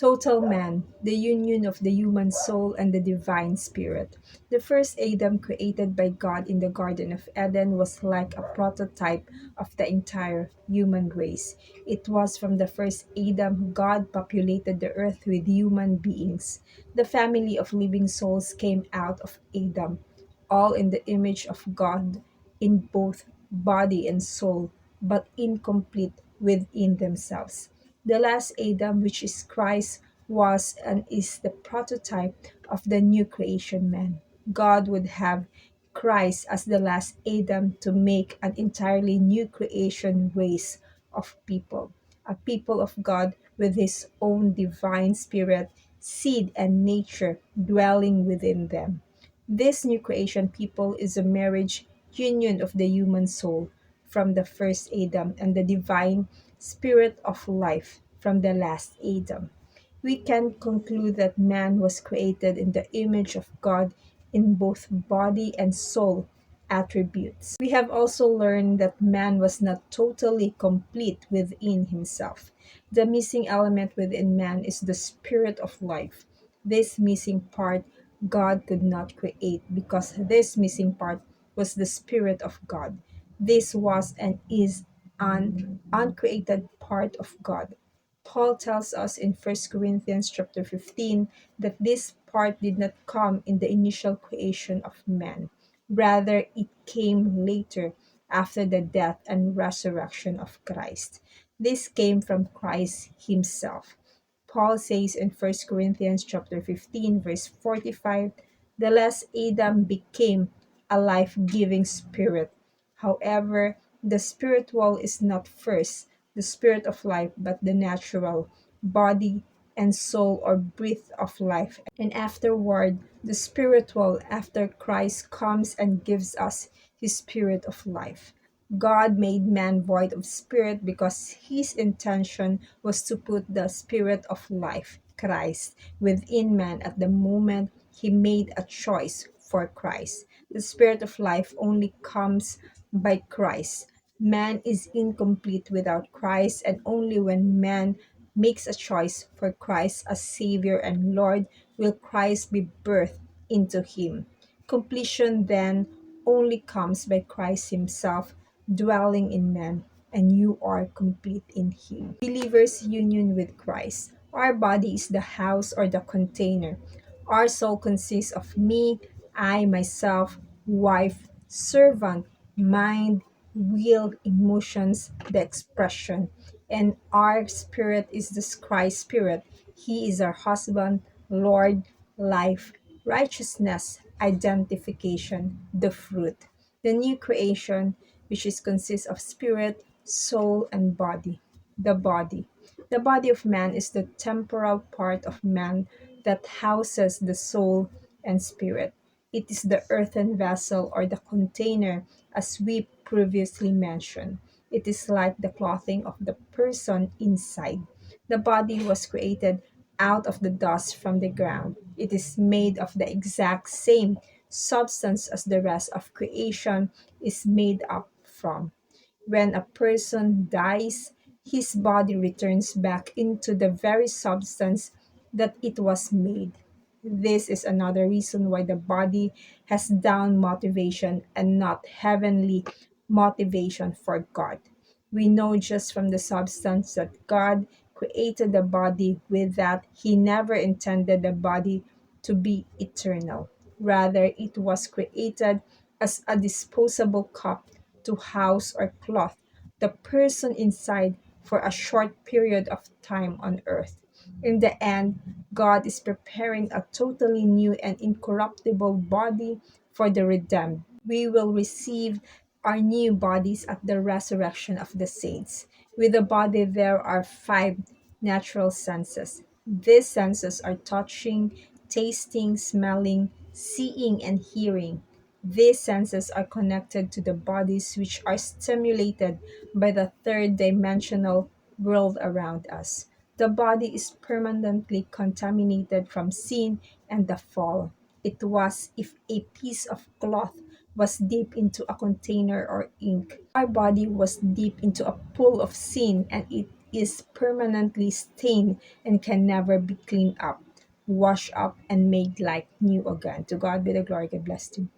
Total man, the union of the human soul and the divine spirit. The first Adam created by God in the Garden of Eden was like a prototype of the entire human race. It was from the first Adam God populated the earth with human beings. The family of living souls came out of Adam, all in the image of God in both body and soul, but incomplete within themselves. The last Adam, which is Christ, was and is the prototype of the new creation man. God would have Christ as the last Adam to make an entirely new creation race of people, a people of God with his own divine spirit, seed, and nature dwelling within them. This new creation people is a marriage union of the human soul from the first Adam and the divine spirit of life from the last Adam. We can conclude that man was created in the image of God in both body and soul attributes. We have also learned that man was not totally complete within himself. The missing element within man is the spirit of life. This missing part God could not create because this missing part was the spirit of God. This was and is an uncreated part of God. Paul tells us in 1 Corinthians chapter 15 that this part did not come in the initial creation of man. Rather, it came later after the death and resurrection of Christ. This came from Christ himself. Paul says in 1 Corinthians chapter 15 verse 45, the last Adam became a life-giving spirit. However, the spiritual is not first the spirit of life, but the natural body and soul or breath of life. And afterward, the spiritual after Christ comes and gives us his spirit of life. God made man void of spirit because his intention was to put the spirit of life, Christ, within man at the moment he made a choice for Christ. The spirit of life only comes by Christ. Man is incomplete without Christ, and only when man makes a choice for Christ as Savior and Lord will Christ be birthed into him. Completion then only comes by Christ Himself dwelling in man, and you are complete in Him. Believers' union with Christ. Our body is the house or the container. Our soul consists of me, I, myself, wife, servant, mind, will, emotions, the expression. And our spirit is the Christ spirit. He is our husband, Lord, life, righteousness, identification, the fruit. The new creation, which is consists of spirit, soul, and body. The body. The body of man is the temporal part of man that houses the soul and spirit. It is the earthen vessel or the container, as we previously mentioned. It is like the clothing of the person inside. The body was created out of the dust from the ground. It is made of the exact same substance as the rest of creation is made up from. When a person dies, his body returns back into the very substance that it was made. This is another reason why the body has down motivation and not heavenly motivation for God. We know just from the substance that God created the body with that He never intended the body to be eternal. Rather, it was created as a disposable cup to house or cloth the person inside for a short period of time on earth. In the end, God is preparing a totally new and incorruptible body for the redeemed. We will receive our new bodies at the resurrection of the saints. With the body, there are five natural senses. These senses are touching, tasting, smelling, seeing, and hearing. These senses are connected to the bodies which are stimulated by the third dimensional world around us. The body is permanently contaminated from sin and the fall. It was if a piece of cloth was dipped into a container or ink. Our body was dipped into a pool of sin and it is permanently stained and can never be cleaned up, washed up, and made like new again. To God be the glory. God bless you.